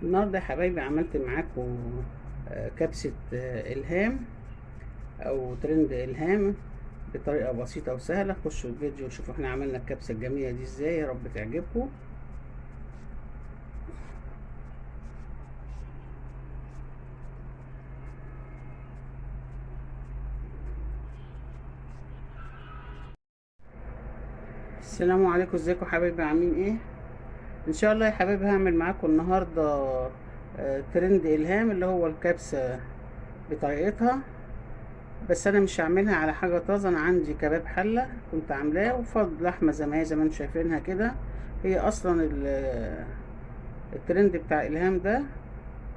النهارده يا حبايبي عملت معاكم كبسة إلهام أو ترند إلهام بطريقة بسيطة وسهلة. خشوا الفيديو وشوفوا احنا عملنا الكبسة الجميلة دي ازاي، يا رب تعجبكم. السلام عليكم، ازيكم حبايبي، عاملين ايه؟ ان شاء الله يا حبايبي هعمل معاكم النهارده ترند إلهام اللي هو الكبسة بطريقتها. بس انا مش هعملها على حاجة طازة، انا عندي كباب حلة كنت عاملاه وفضل لحمة زي ما انتم شايفينها كده. هي اصلا الترند بتاع إلهام ده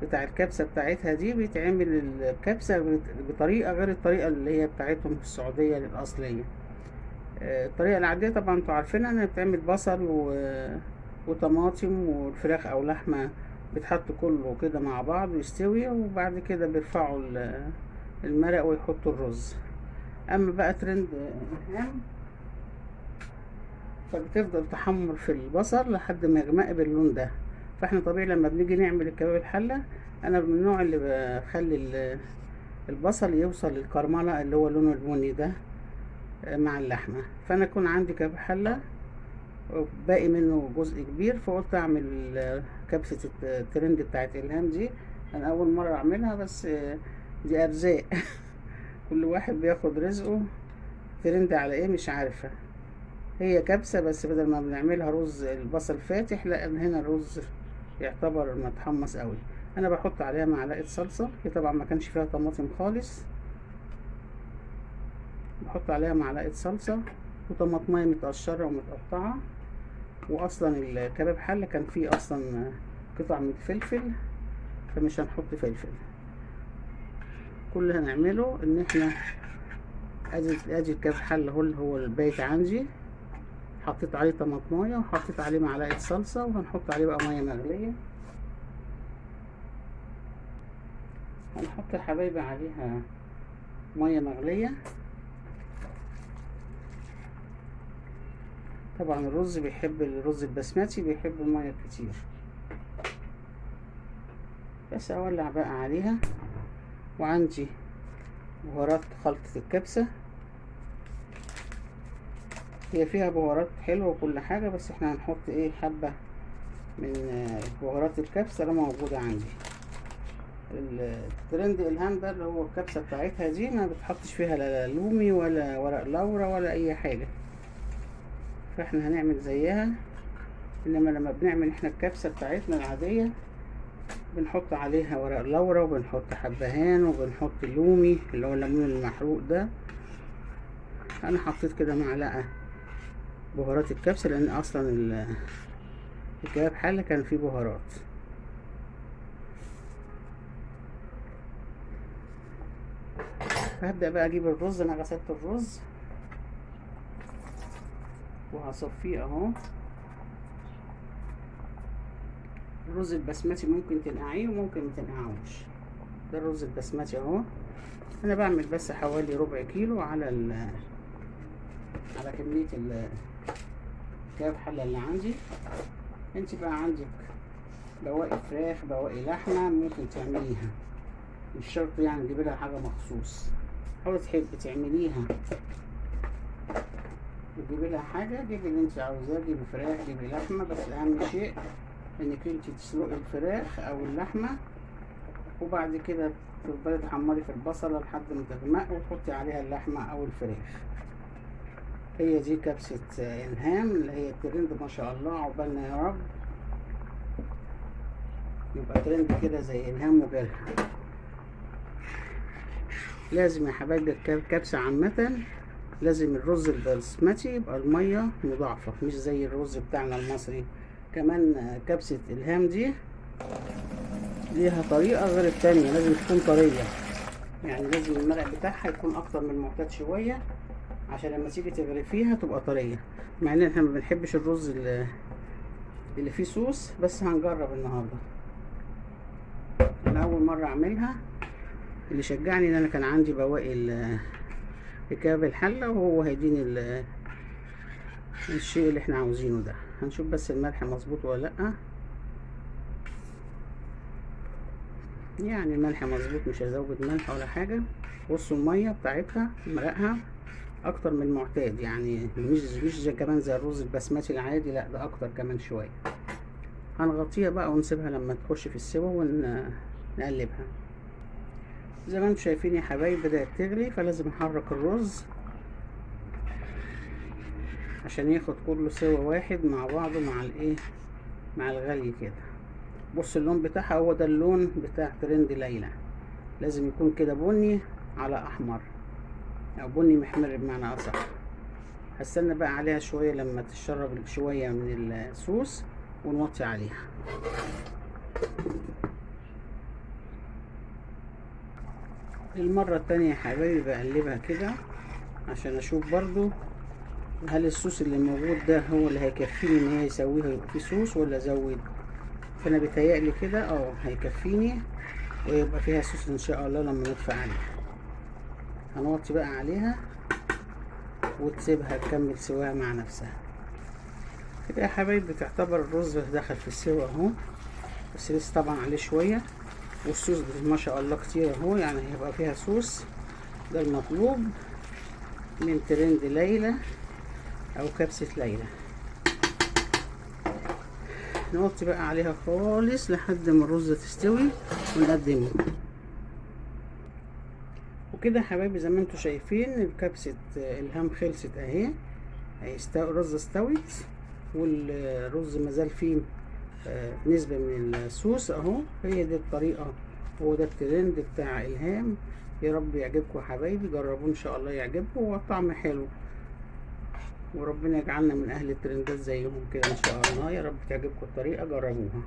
بتاع الكبسة بتاعتها دي بيتعمل الكبسة بطريقة غير الطريقة اللي هي بتاعتهم في السعودية الأصلية. الطريقة العادية طبعا انتوا عارفينها انها بتعمل بصل وطماطم والفراخ أو لحمة، بتحط كله كده مع بعض ويستوي، وبعد كده بيرفعوا المرق ويحطوا الرز. أما بقى ترند إلهام فبتفضل تحمر في البصل لحد ما يغمق باللون ده. فاحنا طبيعي لما بنيجي نعمل الكباب الحلة انا من النوع اللي بخلي البصل يوصل للكرملة اللي هو لونه البني ده مع اللحمة. فانا يكون عندي كباب حلة باقي منه جزء كبير، فقلت اعمل كبسة الترند بتاعت إلهام دي. انا اول مرة اعملها، بس دي ارزاق كل واحد بياخد رزقه. ترند على ايه مش عارفة. هي كبسة بس بدل ما بنعملها رز البصل فاتح، لا هنا الرز يعتبر متحمص قوي. انا بحط عليها معلقة صلصة، هي طبعا ما كانش فيها طماطم خالص. بحط عليها معلقة صلصة وطماطمية متقشرة ومتقطعة. واصلا الكباب حلة كان فيه اصلا قطع من الفلفل، فمش هنحط فلفل. كل اللي هنعمله ان احنا ادي الكباب حلة هو البايت عندي. حطيت عليه طماطمايه وحطيت عليه معلقه صلصه، وهنحط عليه بقى ميه مغليه. هنحط يا حبايبي عليها ميه مغليه. طبعا الرز البسمتي بيحب الميه كتير. بس اولع بقى عليها. وعندي بهارات خلطة الكبسة، هي فيها بهارات حلوة وكل حاجة، بس احنا هنحط ايه حبة من بهارات الكبسة اللي موجودة عندي. الترند إلهام ده اللي هو الكبسة بتاعتها دي ما بتحطش فيها لا لومي ولا ورق لورا ولا اي حاجة، فاحنا هنعمل زيها. انما لما بنعمل احنا الكبسة بتاعتنا العادية بنحط عليها ورق لورا وبنحط حبهان وبنحط لومي اللي هو الليمون المحروق ده. انا حطيت كده معلقة بهارات الكبسة لان اصلا الكباب حلة كان فيه بهارات. فهبدأ بقى اجيب الرز. انا غسلت الرز وهصفيه اهو. الرز البسمتي ممكن تنقعيه وممكن متنقعوش. ده الرز البسمتي اهو. انا بعمل بس حوالي ربع كيلو على كمية الكباب حلة اللي عندي. انت بقى عندك بواقي فراخ بواقي لحمة ممكن تعمليها، مش شرط يعني تجيبي لها حاجة مخصوص. حاولي تحبي تعمليها تجيبي لها حاجة، جيبي اللي انت عاوزاه، جيبي فراخ جيبي لحمة، بس اهم شيء انك انت تسلقي الفراخ او اللحمة، وبعد كده تفضلي تحمري في البصلة لحد ما تغمق وتحطي عليها اللحمة او الفراخ. هي دي كبسة إلهام اللي هي الترند ما شاء الله، عقبالنا يا رب يبقى ترند كده زي إلهام وغيرها. لازم يا حبايبي الكبسة عامة لازم الرز البسمتي يبقى المية مضاعفة، مش زي الرز بتاعنا المصري. كمان كبسة إلهام دي ليها طريقة غير التانية، لازم تكون طرية، يعني لازم المرق بتاعها يكون أكتر من المعتاد شوية عشان لما تيجي تغرفيها تبقى طرية. مع ان احنا ما بنحبش الرز اللي فيه صوص، بس هنجرب النهارده. انا اول مره اعملها. اللي شجعني ان انا كان عندي بواقي الكباب الحله، وهو هيديني الشيء اللي احنا عاوزينه ده. هنشوف بس الملح مظبوط ولا لا. يعني الملح مظبوط، مش هزود ملح ولا حاجة. بصوا المية بتاعتها مرقها اكتر من المعتاد، يعني مش زي كمان زي الرز البسمتي العادي، لا ده اكتر كمان شوية. هنغطيها بقى ونسيبها لما تخش في السوا ونقلبها. زي ما انتم شايفين يا حبايبي بدأت تغلي، فلازم احرك الرز عشان ياخد كله سوا واحد مع بعضه مع الايه، مع الغلي كده. بص اللون بتاعها، هو ده اللون بتاع ترند ليلى، لازم يكون كده بني على احمر او بني محمر بمعنى اصح. هستنى بقى عليها شوية لما تشرب شوية من الصوص ونوطي عليها. للمرة التانية يا حبايبي بقلبها كده عشان اشوف برضو هل الصوص اللي موجود ده هو اللي هيكفيني ان هي يسويها يبقى فيه صوص ولا ازود. فانا بيتهيألي كده هيكفيني ويبقى فيها صوص ان شاء الله لما ندفع عليها. هنوطي بقى عليها وتسيبها تكمل سواها مع نفسها كده يا حبايبي. تعتبر الرز دخل في السوا اهو، بس لسه طبعا عليه شوية، والصوص ما شاء الله كتير اهو، يعني هيبقى فيها صوص. ده المطلوب من ترند ليلى او كبسة ليلى. نوطي بقى عليها خالص لحد ما الرز تستوي ونقدمه. وكده يا حبايبي زي ما انتم شايفين الكبسة الهام خلصت اهي. الرز استوت والرز مازال فيه نسبة من الصوص اهو. هي دي الطريقة، هو ده الترند بتاع الهام. يا رب يعجبكم يا حبايبي، جربوه ان شاء الله يعجبكم، والطعم حلو، وربنا يجعلنا من اهل الترندات زيهم كده ان شاء الله. يا رب تعجبكم الطريقة، جربوها.